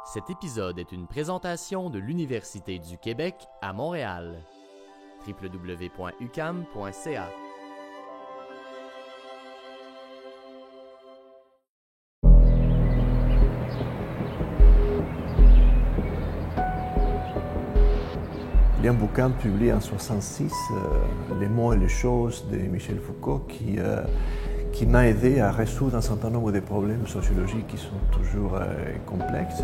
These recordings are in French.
Cet épisode est une présentation de l'Université du Québec à Montréal. www.ucam.ca. Il y a un bouquin publié en 1966, Les mots et les choses de Michel Foucault, qui m'a aidé à résoudre un certain nombre de problèmes sociologiques qui sont toujours complexes.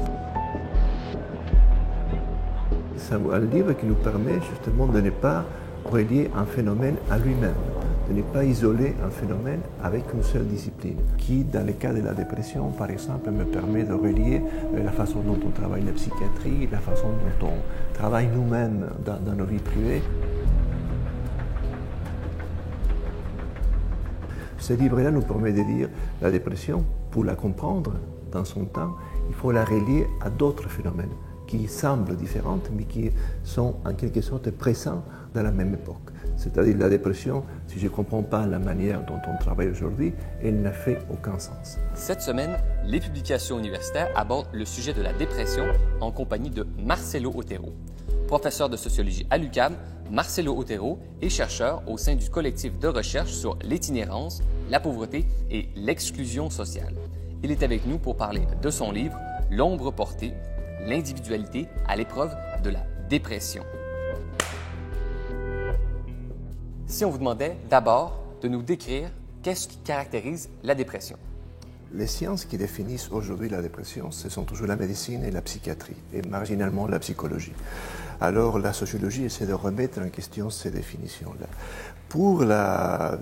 C'est un livre qui nous permet justement de ne pas relier un phénomène à lui-même, de ne pas isoler un phénomène avec une seule discipline, qui, dans le cas de la dépression, par exemple, me permet de relier la façon dont on travaille la psychiatrie, la façon dont on travaille nous-mêmes dans nos vies privées. Ce livre-là nous permet de dire la dépression, pour la comprendre dans son temps, il faut la relier à d'autres phénomènes qui semblent différents, mais qui sont en quelque sorte présents dans la même époque. C'est-à-dire la dépression, si je ne comprends pas la manière dont on travaille aujourd'hui, elle n'a fait aucun sens. Cette semaine, les publications universitaires abordent le sujet de la dépression en compagnie de Marcelo Otero. Professeur de sociologie à l'UQAM, Marcelo Otero est chercheur au sein du collectif de recherche sur l'itinérance, la pauvreté et l'exclusion sociale. Il est avec nous pour parler de son livre « L'ombre portée, l'individualité à l'épreuve de la dépression ». Si on vous demandait d'abord de nous décrire qu'est-ce qui caractérise la dépression. Les sciences qui définissent aujourd'hui la dépression, ce sont toujours la médecine et la psychiatrie, et marginalement la psychologie. Alors la sociologie essaie de remettre en question ces définitions-là. Pour la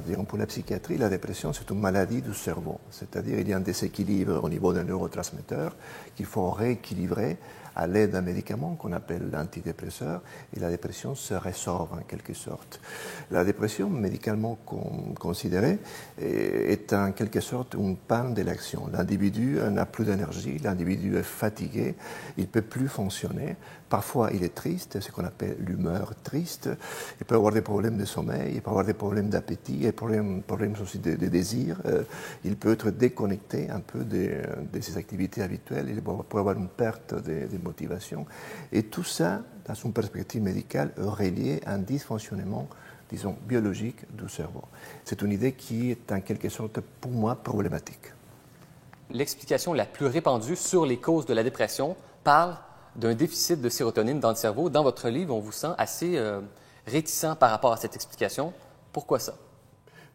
psychiatrie, la dépression, c'est une maladie du cerveau, c'est-à-dire il y a un déséquilibre au niveau d'un neurotransmetteur qu'il faut rééquilibrer à l'aide d'un médicament qu'on appelle l'antidépresseur, et la dépression se résorbe en quelque sorte. La dépression, médicalement considérée, est en quelque sorte une panne de l'action. L'individu n'a plus d'énergie, l'individu est fatigué, il ne peut plus fonctionner. Parfois, il est triste, ce qu'on appelle l'humeur triste. Il peut avoir des problèmes de sommeil, il peut avoir des problèmes d'appétit, des problèmes aussi de désir. Il peut être déconnecté un peu de ses activités habituelles. Il peut avoir une perte de motivation. Et tout ça, dans une perspective médicale, est relié à un dysfonctionnement, disons, biologique du cerveau. C'est une idée qui est en quelque sorte, pour moi, problématique. L'explication la plus répandue sur les causes de la dépression parle d'un déficit de sérotonine dans le cerveau. Dans votre livre, on vous sent assez réticent par rapport à cette explication. Pourquoi ça?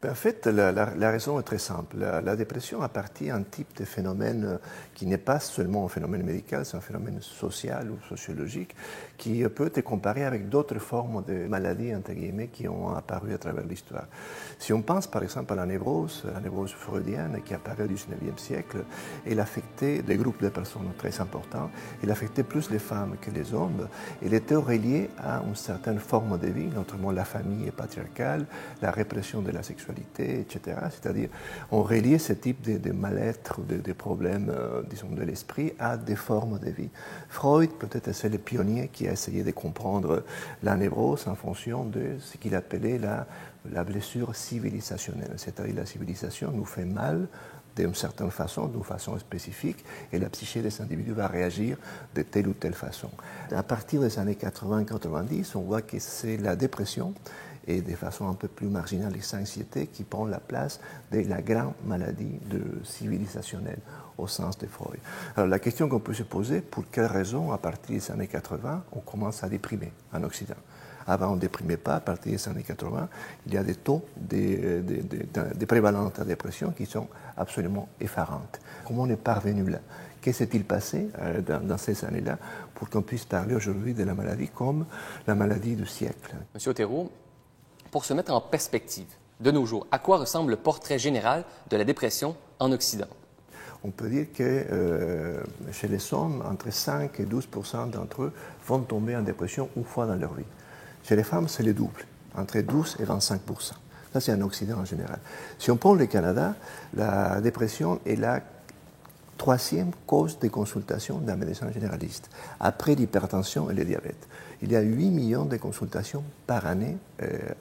En fait, la raison est très simple. La dépression appartient à un type de phénomène qui n'est pas seulement un phénomène médical, c'est un phénomène social ou sociologique qui peut être comparé avec d'autres formes de maladies, entre guillemets, qui ont apparu à travers l'histoire. Si on pense par exemple à la névrose freudienne qui apparaît au XIXe siècle, elle affectait des groupes de personnes très importants, elle affectait plus les femmes que les hommes, elle était reliée à une certaine forme de vie, notamment la famille patriarcale, la répression de la sexualité, etc. C'est-à-dire, on reliait ce type de mal-être, de problèmes, disons, de l'esprit à des formes de vie. Freud, peut-être, c'est le pionnier qui a essayé de comprendre la névrose en fonction de ce qu'il appelait la blessure civilisationnelle. C'est-à-dire, la civilisation nous fait mal d'une certaine façon, d'une façon spécifique, et la psyché des individus va réagir de telle ou telle façon. À partir des années 80-90, on voit que c'est la dépression et de façon un peu plus marginale les anxiétés qui prend la place de la grande maladie civilisationnelle au sens de Freud. Alors la question qu'on peut se poser, pour quelles raisons, à partir des années 80, on commence à déprimer en Occident? Avant, on ne déprimait pas. À partir des années 80, il y a des taux de prévalence de la dépression qui sont absolument effarants. Comment on est parvenu là? Que s'est-il passé dans ces années-là pour qu'on puisse parler aujourd'hui de la maladie comme la maladie du siècle? Monsieur Otero, pour se mettre en perspective, de nos jours, à quoi ressemble le portrait général de la dépression en Occident? On peut dire que chez les hommes, entre 5 et 12% d'entre eux vont tomber en dépression une fois dans leur vie. Chez les femmes, c'est le double, entre 12 et 25%. Ça, c'est en Occident en général. Si on prend le Canada, la dépression est la troisième cause de consultation d'un médecin généraliste, après l'hypertension et le diabète. Il y a 8 millions de consultations par année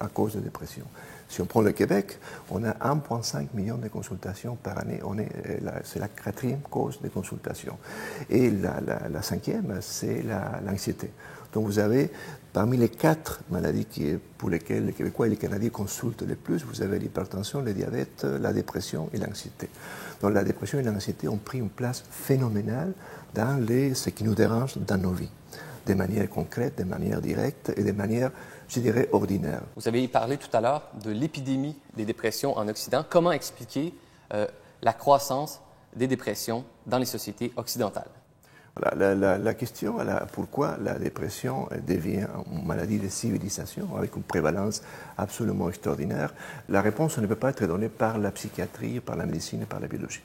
à cause de dépression. Si on prend le Québec, on a 1,5 million de consultations par année. C'est la quatrième cause de consultation. Et la cinquième, c'est l'anxiété. Donc vous avez, parmi les 4 maladies pour lesquelles les Québécois et les Canadiens consultent le plus, vous avez l'hypertension, le diabète, la dépression et l'anxiété. Donc la dépression et l'anxiété ont pris une place phénoménale dans ce qui nous dérange dans nos vies, de manière concrète, de manière directe et de manière, je dirais, ordinaire. Vous avez parlé tout à l'heure de l'épidémie des dépressions en Occident. Comment expliquer la croissance des dépressions dans les sociétés occidentales? Voilà, la question, pourquoi la dépression devient une maladie de civilisation avec une prévalence absolument extraordinaire, la réponse ne peut pas être donnée par la psychiatrie, par la médecine et par la biologie.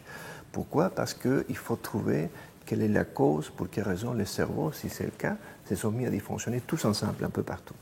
Pourquoi? Parce qu'il faut trouver quelle est la cause, pour quelle raison les cerveaux, si c'est le cas, se sont mis à fonctionner tous ensemble, un peu partout.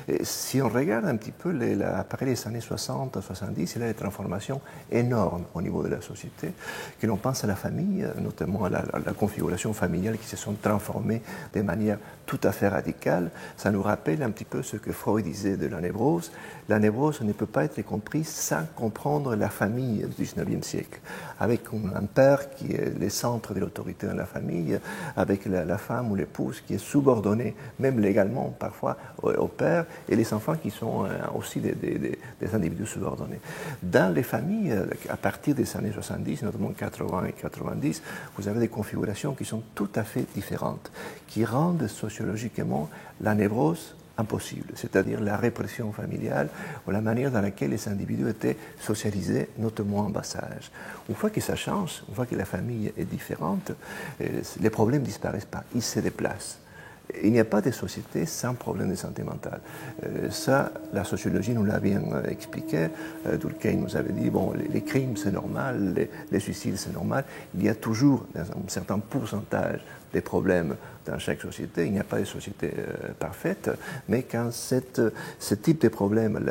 Et si on regarde un petit peu, après les années 60, 70, il y a des transformations énormes au niveau de la société, que l'on pense à la famille, notamment à la configuration familiale qui se sont transformées de manière tout à fait radicale. Ça nous rappelle un petit peu ce que Freud disait de la névrose. La névrose ne peut pas être comprise sans comprendre la famille du 19e siècle, avec un père qui est le centre de l'autorité dans la famille, avec la femme ou l'épouse qui est subordonnée, même légalement parfois, au père, et les enfants qui sont aussi des individus subordonnés. Dans les familles, à partir des années 70, notamment 80 et 90, vous avez des configurations qui sont tout à fait différentes, qui rendent sociologiquement la névrose impossible, c'est-à-dire la répression familiale ou la manière dans laquelle les individus étaient socialisés, notamment en bas âge. Une fois que ça change, une fois que la famille est différente, les problèmes ne disparaissent pas, ils se déplacent. Il n'y a pas de société sans problème de santé mentale. Ça, la sociologie nous l'a bien expliqué. Durkheim nous avait dit, bon, les crimes c'est normal, les suicides c'est normal. Il y a toujours un certain pourcentage des problèmes dans chaque société. Il n'y a pas de société parfaite, mais quand ce type de problème,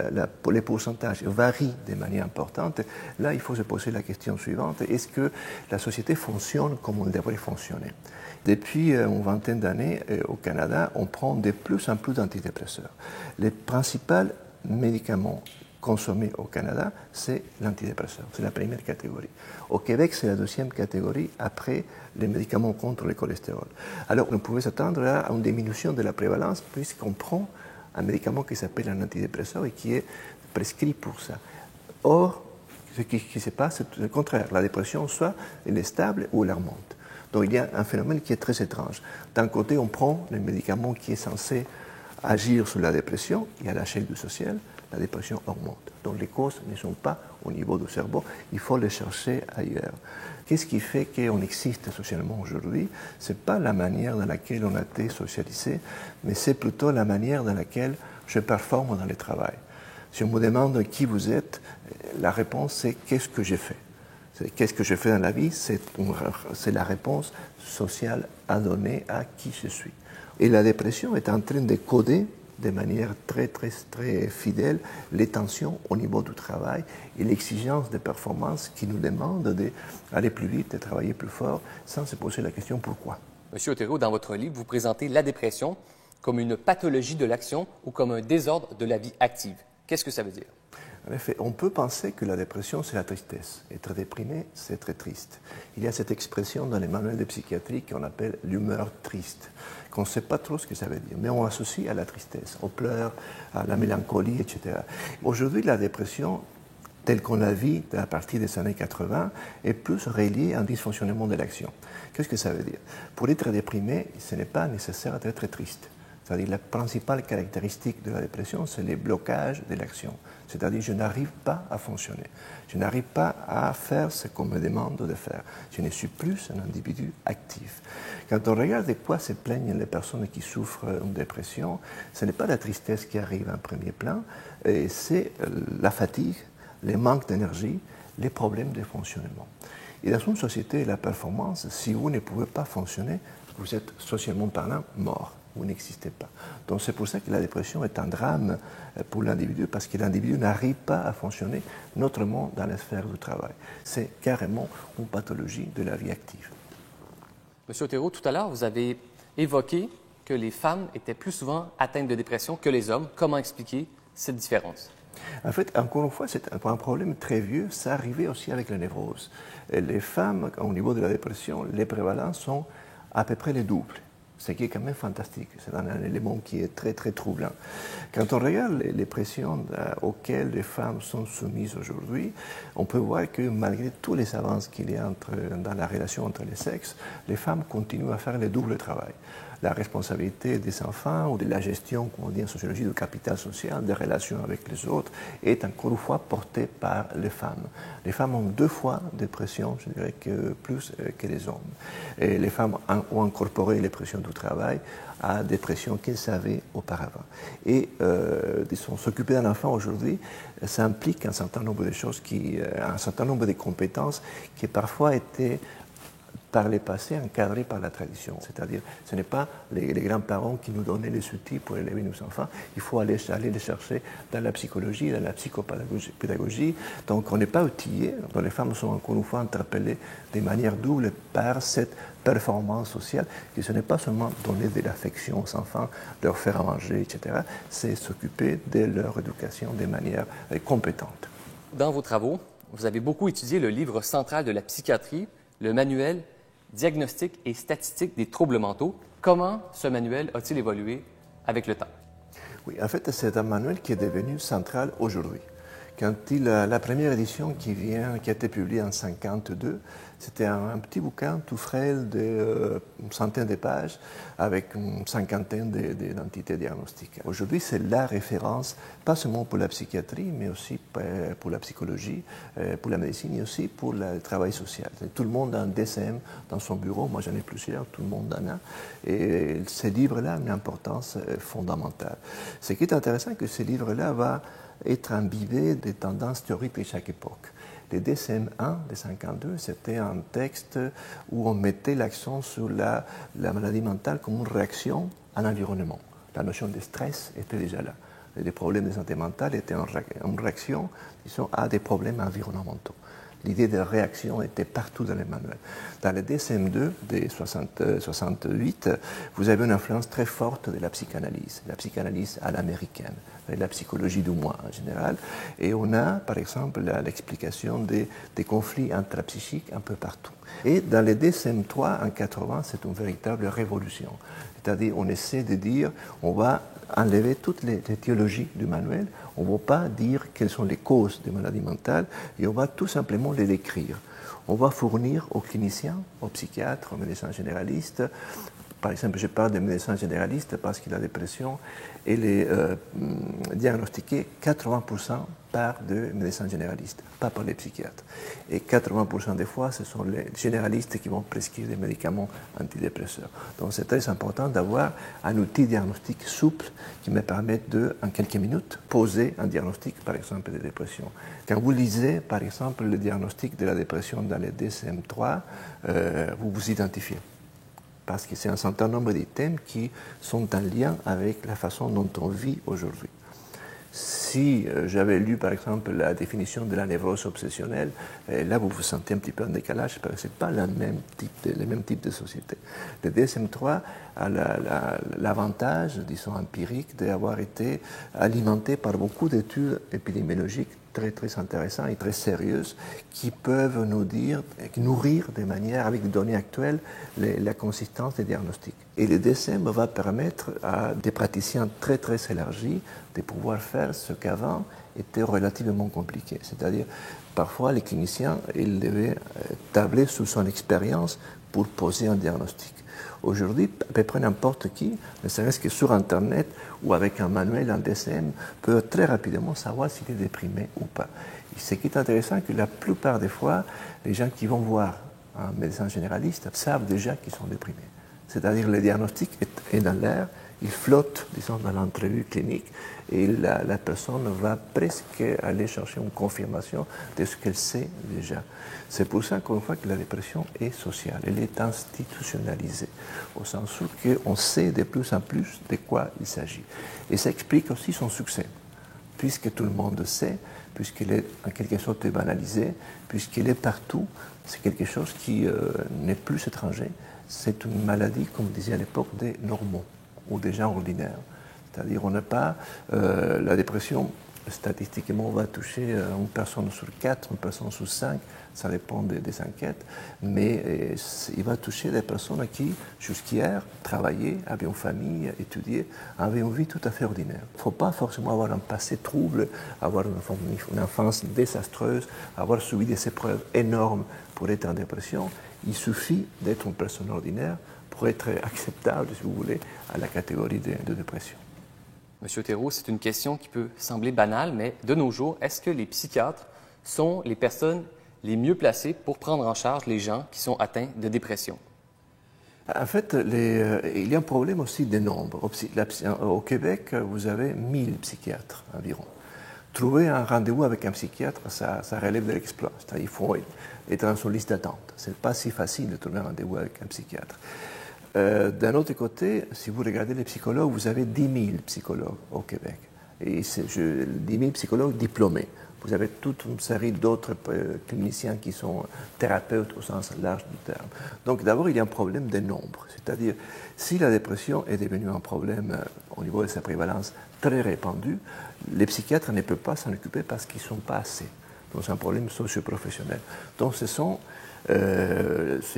les pourcentages varient de manière importante, là, il faut se poser la question suivante. Est-ce que la société fonctionne comme elle devrait fonctionner? Depuis une vingtaine d'années, au Canada, on prend de plus en plus d'antidépresseurs. Les principaux médicaments consommés au Canada, c'est l'antidépresseur. C'est la première catégorie. Au Québec, c'est la deuxième catégorie après les médicaments contre le cholestérol. Alors, on pouvait s'attendre à une diminution de la prévalence puisqu'on prend un médicament qui s'appelle un antidépresseur et qui est prescrit pour ça. Or, ce qui se passe, c'est le contraire. La dépression, soit elle est stable ou elle remonte. Donc il y a un phénomène qui est très étrange. D'un côté, on prend le médicament qui est censé agir sur la dépression, et à l'échelle du social, la dépression augmente. Donc les causes ne sont pas au niveau du cerveau, il faut les chercher ailleurs. Qu'est-ce qui fait qu'on existe socialement aujourd'hui? Ce n'est pas la manière dans laquelle on a été socialisé, mais c'est plutôt la manière dans laquelle je performe dans le travail. Si on me demande qui vous êtes, la réponse c'est qu'est-ce que j'ai fait? Qu'est-ce que je fais dans la vie? C'est la réponse sociale à donner à qui je suis. Et la dépression est en train de coder de manière très, très, très fidèle les tensions au niveau du travail et l'exigence de performance qui nous demande d'aller plus vite, de travailler plus fort, sans se poser la question pourquoi. Monsieur Otero, dans votre livre, vous présentez la dépression comme une pathologie de l'action ou comme un désordre de la vie active. Qu'est-ce que ça veut dire? En effet, on peut penser que la dépression, c'est la tristesse. Être déprimé, c'est très triste. Il y a cette expression dans les manuels de psychiatrie qu'on appelle l'humeur triste, qu'on ne sait pas trop ce que ça veut dire, mais on associe à la tristesse, aux pleurs, à la mélancolie, etc. Aujourd'hui, la dépression, telle qu'on la vit à partir des années 80, est plus reliée à un dysfonctionnement de l'action. Qu'est-ce que ça veut dire? Pour être déprimé, ce n'est pas nécessaire d'être triste. C'est-à-dire la principale caractéristique de la dépression, c'est les blocages de l'action. C'est-à-dire je n'arrive pas à fonctionner. Je n'arrive pas à faire ce qu'on me demande de faire. Je ne suis plus un individu actif. Quand on regarde de quoi se plaignent les personnes qui souffrent d'une dépression, ce n'est pas la tristesse qui arrive en premier plan, c'est la fatigue, les manques d'énergie, les problèmes de fonctionnement. Et dans une société, la performance, si vous ne pouvez pas fonctionner, vous êtes socialement parlant mort. Vous n'existez pas. Donc c'est pour ça que la dépression est un drame pour l'individu, parce que l'individu n'arrive pas à fonctionner, notamment dans la sphère du travail. C'est carrément une pathologie de la vie active. Monsieur Otero, tout à l'heure, vous avez évoqué que les femmes étaient plus souvent atteintes de dépression que les hommes. Comment expliquer cette différence? En fait, encore une fois, c'est un problème très vieux. Ça arrivait aussi avec la névrose. Et les femmes, au niveau de la dépression, les prévalences sont à peu près les doubles. Ce qui est quand même fantastique. C'est un élément qui est très, très troublant. Quand on regarde les pressions auxquelles les femmes sont soumises aujourd'hui, on peut voir que malgré tous les avances qu'il y a dans la relation entre les sexes, les femmes continuent à faire le double travail. La responsabilité des enfants ou de la gestion, comme on dit en sociologie, du capital social, des relations avec les autres, est encore une fois portée par les femmes. Les femmes ont 2 fois de pression, je dirais, plus que les hommes. Et les femmes ont incorporé les pressions du travail à des pressions qu'elles avaient auparavant. Et disons, s'occuper d'un enfant aujourd'hui, ça implique un certain nombre de choses, un certain nombre de compétences qui parfois étaient par le passé encadré par la tradition. C'est-à-dire, ce n'est pas les grands-parents qui nous donnaient les outils pour élever nos enfants. Il faut aller les chercher dans la psychologie, dans la psychopédagogie. Donc, on n'est pas outillé. Donc, les femmes sont encore une fois interpellées de manière double par cette performance sociale, que ce n'est pas seulement donner de l'affection aux enfants, leur faire à manger, etc. C'est s'occuper de leur éducation de manière compétente. Dans vos travaux, vous avez beaucoup étudié le livre central de la psychiatrie, le manuel Diagnostic et statistique des troubles mentaux. Comment ce manuel a-t-il évolué avec le temps? Oui, en fait, c'est un manuel qui est devenu central aujourd'hui. Quand la première édition qui a été publiée en 1952, c'était un petit bouquin tout frêle d'une centaine de pages avec une cinquantaine d'entités diagnostiques. Aujourd'hui, c'est la référence, pas seulement pour la psychiatrie, mais aussi pour la psychologie, pour la médecine et aussi pour le travail social. Tout le monde a un DSM dans son bureau, moi j'en ai plusieurs, tout le monde en a. Et ce livre-là a une importance fondamentale. Ce qui est intéressant, c'est que ce livre-là va être imbibé des tendances théoriques de chaque époque. Le DSM-1 de 1952, c'était un texte où on mettait l'accent sur la maladie mentale comme une réaction à l'environnement. La notion de stress était déjà là. Les problèmes de santé mentale étaient en réaction, disons, à des problèmes environnementaux. L'idée de réaction était partout dans les manuels. Dans le DSM-2 de 1968, vous avez une influence très forte de la psychanalyse à l'américaine, la psychologie du moi en général. Et on a, par exemple, l'explication des conflits intrapsychiques un peu partout. Et dans le DSM-3 en 80, c'est une véritable révolution. C'est-à-dire, on essaie de dire, on va enlever toutes les théologies du manuel, on ne va pas dire quelles sont les causes des maladies mentales, et on va tout simplement les décrire. On va fournir aux cliniciens, aux psychiatres, aux médecins généralistes. Par exemple, je parle des médecins généralistes parce que la dépression, elle est diagnostiquée 80% par des médecins généralistes, pas par les psychiatres. Et 80% des fois, ce sont les généralistes qui vont prescrire des médicaments antidépresseurs. Donc c'est très important d'avoir un outil diagnostique souple qui me permette de, en quelques minutes, poser un diagnostic, par exemple, de dépression. Quand vous lisez, par exemple, le diagnostic de la dépression dans le DSM-3, vous vous identifiez. Parce que c'est un certain nombre de thèmes qui sont en lien avec la façon dont on vit aujourd'hui. Si j'avais lu, par exemple, la définition de la névrose obsessionnelle, là, vous vous sentez un petit peu en décalage parce que ce n'est pas le même type de société. Le DSM-3 a l'avantage, disons, empirique d'avoir été alimenté par beaucoup d'études épidémiologiques très, très intéressantes et très sérieuses qui peuvent nourrir de manière, avec des données actuelles, la consistance des diagnostics. Et le DSM va permettre à des praticiens très, très élargis de pouvoir faire ce qu'avant était relativement compliqué. C'est-à-dire, parfois, les cliniciens, ils devaient tabler sur son expérience pour poser un diagnostic. Aujourd'hui, à peu près n'importe qui, ne serait-ce que sur Internet ou avec un manuel, un DSM, peut très rapidement savoir s'il est déprimé ou pas. Et ce qui est intéressant, c'est que la plupart des fois, les gens qui vont voir un médecin généraliste savent déjà qu'ils sont déprimés. C'est-à-dire que le diagnostic est dans l'air, il flotte, disons, dans l'entrevue clinique, et la personne va presque aller chercher une confirmation de ce qu'elle sait déjà. C'est pour ça qu'on voit que la dépression est sociale, elle est institutionnalisée, au sens où on sait de plus en plus de quoi il s'agit. Et ça explique aussi son succès, puisque tout le monde sait, puisqu'il est en quelque sorte banalisé, puisqu'il est partout, c'est quelque chose qui n'est plus étranger. C'est une maladie, comme on disait à l'époque, des normaux ou des gens ordinaires. C'est-à-dire on n'a pas la dépression statistiquement, va toucher une personne sur 4, une personne sur 5, ça dépend des enquêtes, mais il va toucher des personnes qui, jusqu'hier, travaillaient, avaient une famille, étudiaient, avaient une vie tout à fait ordinaire. Il ne faut pas forcément avoir un passé trouble, avoir une enfance désastreuse, avoir subi des épreuves énormes pour être en dépression. Il suffit d'être une personne ordinaire pour être acceptable, si vous voulez, à la catégorie de dépression. Monsieur Otero, c'est une question qui peut sembler banale, mais de nos jours, est-ce que les psychiatres sont les personnes les mieux placées pour prendre en charge les gens qui sont atteints de dépression? En fait, il y a un problème aussi de nombre. Au Québec, vous avez 1000 psychiatres environ. Trouver un rendez-vous avec un psychiatre, ça relève de l'exploit. Il faut être dans son liste d'attente. Ce n'est pas si facile de trouver un rendez-vous avec un psychiatre. D'un autre côté, si vous regardez les psychologues, vous avez 10 000 psychologues au Québec. Et 10 000 psychologues diplômés. Vous avez toute une série d'autres cliniciens qui sont thérapeutes au sens large du terme. Donc d'abord, il y a un problème de nombre. C'est-à-dire, si la dépression est devenue un problème au niveau de sa prévalence très répandu, les psychiatres ne peuvent pas s'en occuper parce qu'ils ne sont pas assez. Donc c'est un problème socio-professionnel. Donc ce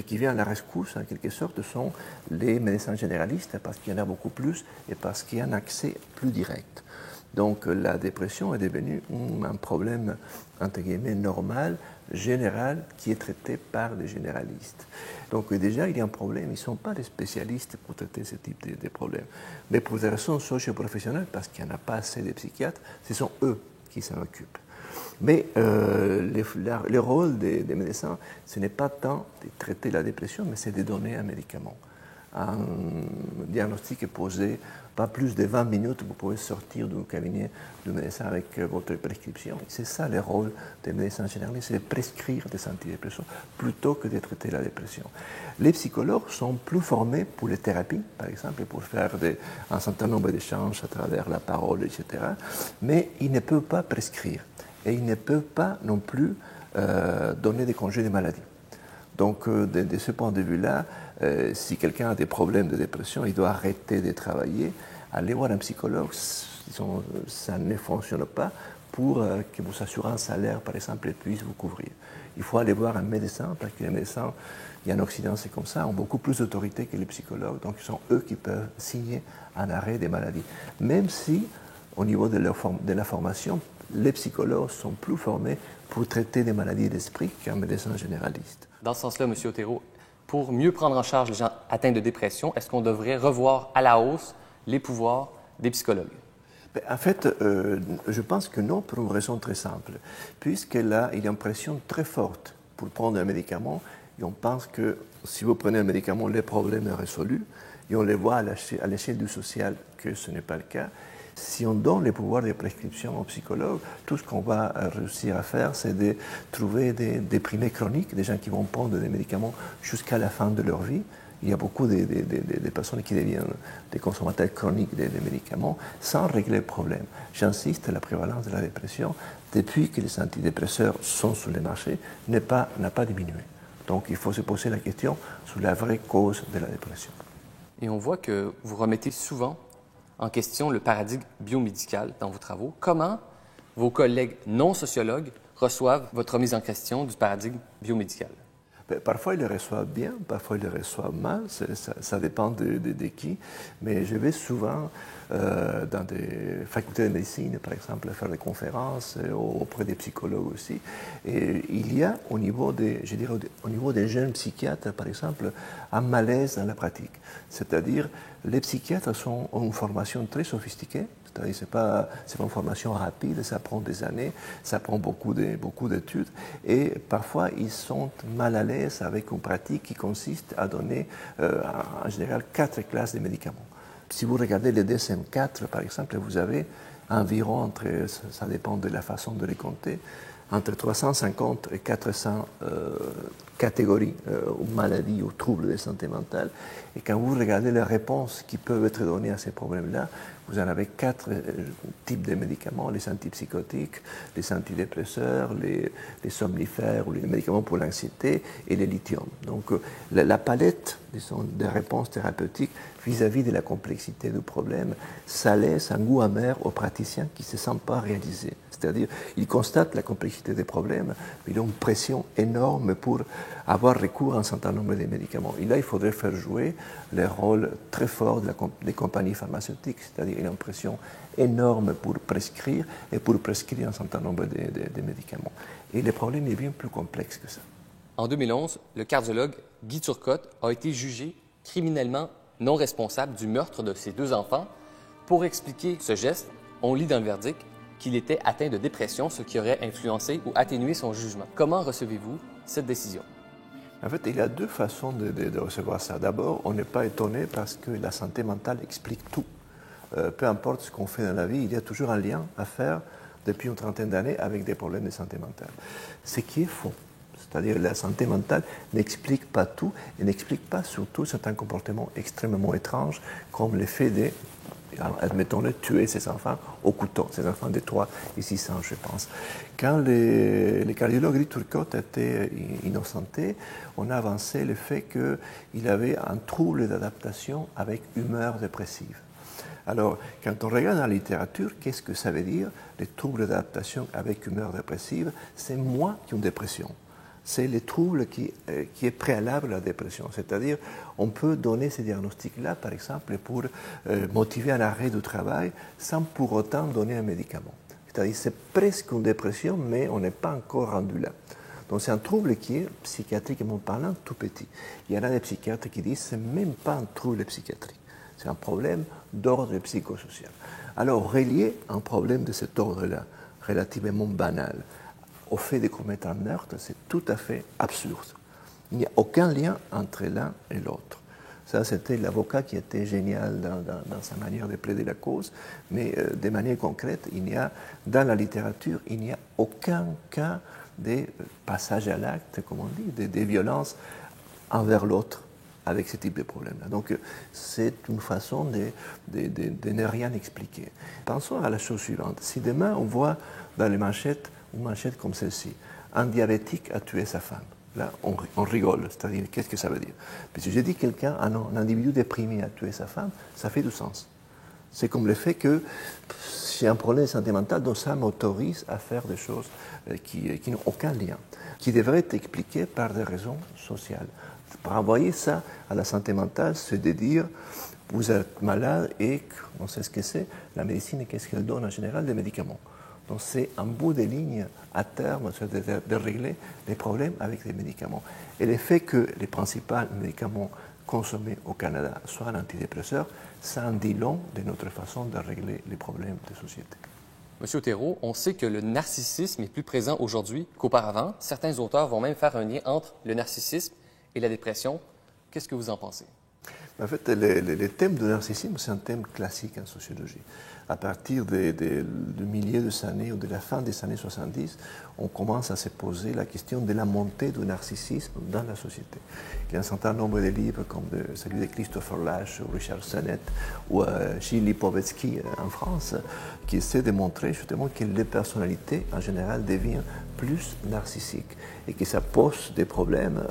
qui vient à la rescousse, en quelque sorte, sont les médecins généralistes, parce qu'il y en a beaucoup plus et parce qu'il y a un accès plus direct. Donc la dépression est devenue un problème, entre guillemets, normal, général, qui est traité par les généralistes. Donc déjà, il y a un problème. Ils ne sont pas des spécialistes pour traiter ce type de problème. Mais pour des raisons socio-professionnelles, parce qu'il n'y en a pas assez de psychiatres, ce sont eux qui s'en occupent. Mais le rôle des médecins, ce n'est pas tant de traiter la dépression, mais c'est de donner un médicament. Un diagnostic est posé, pas plus de 20 minutes, vous pouvez sortir du cabinet du médecin avec votre prescription. C'est ça le rôle des médecins généralistes, c'est de prescrire des antidépresseurs plutôt que de traiter la dépression. Les psychologues sont plus formés pour les thérapies, par exemple, pour faire un certain nombre d'échanges à travers la parole, etc. Mais ils ne peuvent pas prescrire. Et ils ne peuvent pas non plus donner des congés de maladie. Donc, de ce point de vue-là, si quelqu'un a des problèmes de dépression, il doit arrêter de travailler, aller voir un psychologue. Ça ne fonctionne pas pour que vos assurances salaires, par exemple, puissent vous couvrir. Il faut aller voir un médecin, parce que les médecins, il y a en Occident, c'est comme ça, ont beaucoup plus d'autorité que les psychologues. Donc, ce sont eux qui peuvent signer un arrêt des maladies. Même si, au niveau de la formation, les psychologues sont plus formés pour traiter des maladies d'esprit qu'un médecin généraliste. Dans ce sens-là, M. Otero, pour mieux prendre en charge les gens atteints de dépression, est-ce qu'on devrait revoir à la hausse les pouvoirs des psychologues? En fait, je pense que non, pour une raison très simple. Puisque là, il y a une pression très forte pour prendre un médicament, et on pense que si vous prenez un médicament, le problème est résolu, et on les voit à l'échelle du social que ce n'est pas le cas. Si on donne les pouvoirs de prescription aux psychologues, tout ce qu'on va réussir à faire, c'est de trouver des déprimés chroniques, des gens qui vont prendre des médicaments jusqu'à la fin de leur vie. Il y a beaucoup de personnes qui deviennent des consommateurs chroniques des médicaments sans régler le problème. J'insiste, la prévalence de la dépression, depuis que les antidépresseurs sont sur le marché, n'a pas diminué. Donc il faut se poser la question sur la vraie cause de la dépression. Et on voit que vous remettez souvent en question le paradigme biomédical dans vos travaux. Comment vos collègues non sociologues reçoivent votre remise en question du paradigme biomédical? Parfois, ils le reçoivent bien, parfois, ils le reçoivent mal, ça dépend de qui. Mais je vais souvent dans des facultés de médecine, par exemple, faire des conférences auprès des psychologues aussi. Et il y a, au niveau des jeunes psychiatres, par exemple, un malaise dans la pratique. C'est-à-dire, les psychiatres ont une formation très sophistiquée. Ce n'est pas une formation rapide, ça prend des années, ça prend beaucoup d'études. Et parfois, ils sont mal à l'aise avec une pratique qui consiste à donner, en général, 4 classes de médicaments. Si vous regardez les DSM-4, par exemple, vous avez environ, ça dépend de la façon de les compter, entre 350 et 400 catégories ou maladies ou troubles de santé mentale. Et quand vous regardez les réponses qui peuvent être données à ces problèmes-là, vous en avez 4 types de médicaments, les antipsychotiques, les antidépresseurs, les somnifères ou les médicaments pour l'anxiété et les lithium. Donc la palette, disons, des réponses thérapeutiques vis-à-vis de la complexité du problème, ça laisse un goût amer aux praticiens qui ne se sentent pas réalisés. C'est-à-dire, ils constatent la complexité des problèmes, mais ils ont une pression énorme pour avoir recours à un certain nombre de médicaments. Et là, il faudrait faire jouer le rôle très fort des compagnies pharmaceutiques, c'est-à-dire une pression énorme pour prescrire et pour prescrire un certain nombre de médicaments. Et le problème est bien plus complexe que ça. En 2011, le cardiologue Guy Turcotte a été jugé criminellement non responsable du meurtre de ses 2 enfants. Pour expliquer ce geste, on lit dans le verdict qu'il était atteint de dépression, ce qui aurait influencé ou atténué son jugement. Comment recevez-vous cette décision? En fait, il y a 2 façons de recevoir ça. D'abord, on n'est pas étonné parce que la santé mentale explique tout. Peu importe ce qu'on fait dans la vie, il y a toujours un lien à faire depuis une trentaine d'années avec des problèmes de santé mentale. Ce qui est faux. C'est-à-dire que la santé mentale n'explique pas tout et n'explique pas surtout certains comportements extrêmement étranges comme l'effet de, admettons-le, tuer ses enfants au couteau, ses enfants de 3 et 6 ans, je pense. Quand le cardiologue Guy Turcotte était innocenté, on a avancé le fait qu'il avait un trouble d'adaptation avec humeur dépressive. Alors, quand on regarde dans la littérature, qu'est-ce que ça veut dire, les troubles d'adaptation avec humeur dépressive? C'est moi qui ai une dépression. C'est le trouble qui est préalable à la dépression. C'est-à-dire, on peut donner ces diagnostics-là, par exemple, pour motiver un arrêt du travail sans pour autant donner un médicament. C'est-à-dire, c'est presque une dépression, mais on n'est pas encore rendu là. Donc, c'est un trouble qui est, psychiatriquement parlant, tout petit. Il y en a des psychiatres qui disent que ce n'est même pas un trouble psychiatrique. C'est un problème d'ordre psychosocial. Alors, relier un problème de cet ordre-là, relativement banal, au fait de commettre un meurtre, c'est tout à fait absurde. Il n'y a aucun lien entre l'un et l'autre. Ça, c'était l'avocat qui était génial dans sa manière de plaider la cause, mais de manière concrète, dans la littérature, il n'y a aucun cas de passage à l'acte, comme on dit, de violence envers l'autre avec ce type de problème-là. Donc, c'est une façon de ne rien expliquer. Pensons à la chose suivante. Si demain, on voit dans les manchettes une manchette comme celle-ci, un diabétique a tué sa femme. Là, on rigole, c'est-à-dire, qu'est-ce que ça veut dire? Parce que j'ai dit quelqu'un, un individu déprimé a tué sa femme, ça fait du sens. C'est comme le fait que j'ai un problème de santé mentale, donc ça m'autorise à faire des choses qui n'ont aucun lien, qui devraient être expliquées par des raisons sociales. Pour envoyer ça à la santé mentale, c'est de dire, vous êtes malade et on sait ce que c'est, la médecine, qu'est-ce qu'elle donne en général? Des médicaments. Donc c'est un bout de ligne à terme de régler les problèmes avec les médicaments. Et le fait que les principaux médicaments consommés au Canada soient un antidépresseur, ça en dit long de notre façon de régler les problèmes de société. Monsieur Otero, on sait que le narcissisme est plus présent aujourd'hui qu'auparavant. Certains auteurs vont même faire un lien entre le narcissisme et la dépression. Qu'est-ce que vous en pensez? En fait, le thème du narcissisme, c'est un thème classique en sociologie. À partir du milieu des années ou de la fin des années 70, on commence à se poser la question de la montée du narcissisme dans la société. Il y a un certain nombre de livres comme celui de Christopher Lasch ou Richard Sennett ou Gilles Lipovetsky en France qui essaient de montrer justement que les personnalités en général deviennent plus narcissiques et que ça pose des problèmes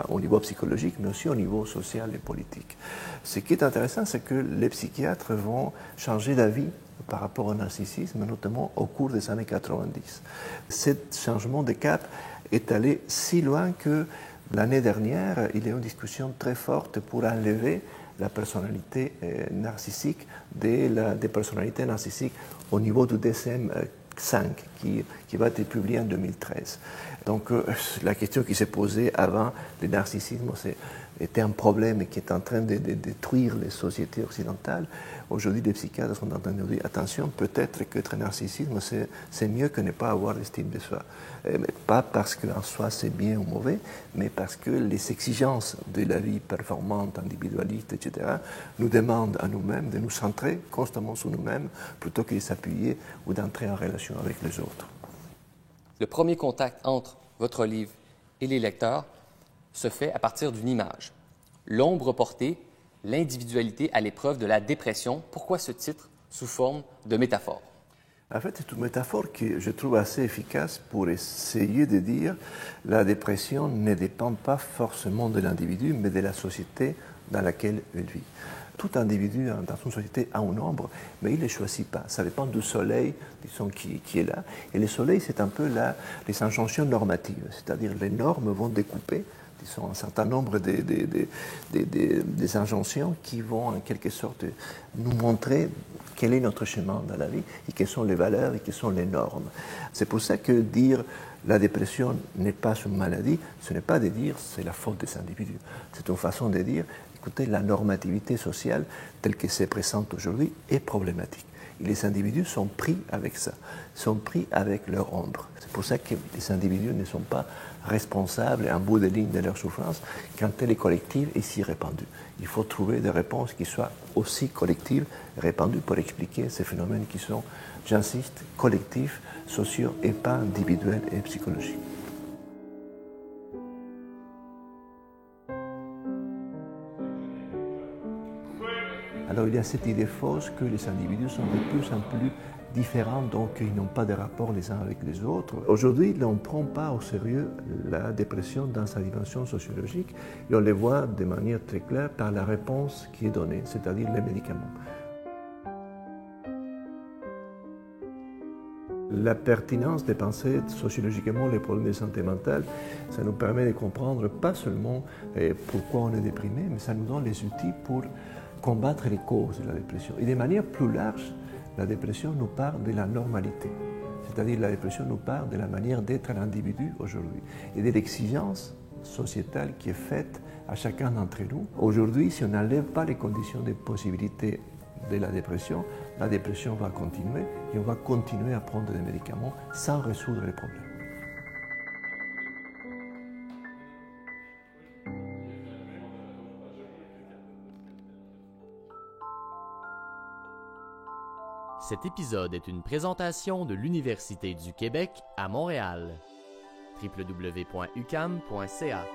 au niveau psychologique mais aussi au niveau social et politique. Ce qui est intéressant, c'est que les psychiatres vont changer d'avis par rapport au narcissisme, notamment au cours des années 90. Ce changement de cap est allé si loin que l'année dernière, il y a eu une discussion très forte pour enlever la personnalité narcissique des personnalités narcissiques au niveau du DSM-5 qui va être publié en 2013. Donc la question qui s'est posée avant le narcissisme était un problème qui est en train de détruire les sociétés occidentales. Aujourd'hui, les psychiatres sont en train de dire attention, peut-être qu'être narcissisme, c'est mieux que ne pas avoir l'estime de soi. Mais pas parce qu'en soi c'est bien ou mauvais, mais parce que les exigences de la vie performante, individualiste, etc., nous demandent à nous-mêmes de nous centrer constamment sur nous-mêmes plutôt que de s'appuyer ou d'entrer en relation avec les autres. Le premier contact entre votre livre et les lecteurs se fait à partir d'une image. L'ombre portée, l'individualité à l'épreuve de la dépression. Pourquoi ce titre sous forme de métaphores. En fait, c'est une métaphore que je trouve assez efficace pour essayer de dire que la dépression ne dépend pas forcément de l'individu, mais de la société dans laquelle il vit. Tout individu dans une société a une ombre, mais il ne les choisit pas. Ça dépend du soleil, disons, qui est là. Et le soleil, c'est un peu les injonctions normatives, c'est-à-dire les normes vont découper, disons, un certain nombre des injonctions qui vont en quelque sorte nous montrer quel est notre chemin dans la vie et quelles sont les valeurs et quelles sont les normes. C'est pour ça que dire la dépression n'est pas une maladie, ce n'est pas de dire c'est la faute des individus. C'est une façon de dire, écoutez, la normativité sociale telle qu'elle se présente aujourd'hui est problématique. Et les individus sont pris avec ça, sont pris avec leur ombre. C'est pour ça que les individus ne sont pas responsables en bout de ligne de leur souffrance quand elle est collective et si répandue. Il faut trouver des réponses qui soient aussi collectives et répandues pour expliquer ces phénomènes qui sont, j'insiste, collectifs, sociaux et pas individuels et psychologiques. Alors il y a cette idée fausse que les individus sont de plus en plus différents, donc ils n'ont pas de rapport les uns avec les autres. Aujourd'hui, on ne prend pas au sérieux la dépression dans sa dimension sociologique et on le voit de manière très claire par la réponse qui est donnée, c'est-à-dire les médicaments. La pertinence de penser sociologiquement les problèmes de santé mentale, ça nous permet de comprendre pas seulement pourquoi on est déprimé, mais ça nous donne les outils pour combattre les causes de la dépression. Et de manière plus large, la dépression nous parle de la normalité. C'est-à-dire la dépression nous parle de la manière d'être l'individu aujourd'hui et de l'exigence sociétale qui est faite à chacun d'entre nous. Aujourd'hui, si on n'enlève pas les conditions de possibilité de la dépression va continuer et on va continuer à prendre des médicaments sans résoudre les problèmes. Cet épisode est une présentation de l'Université du Québec à Montréal. www.uqam.ca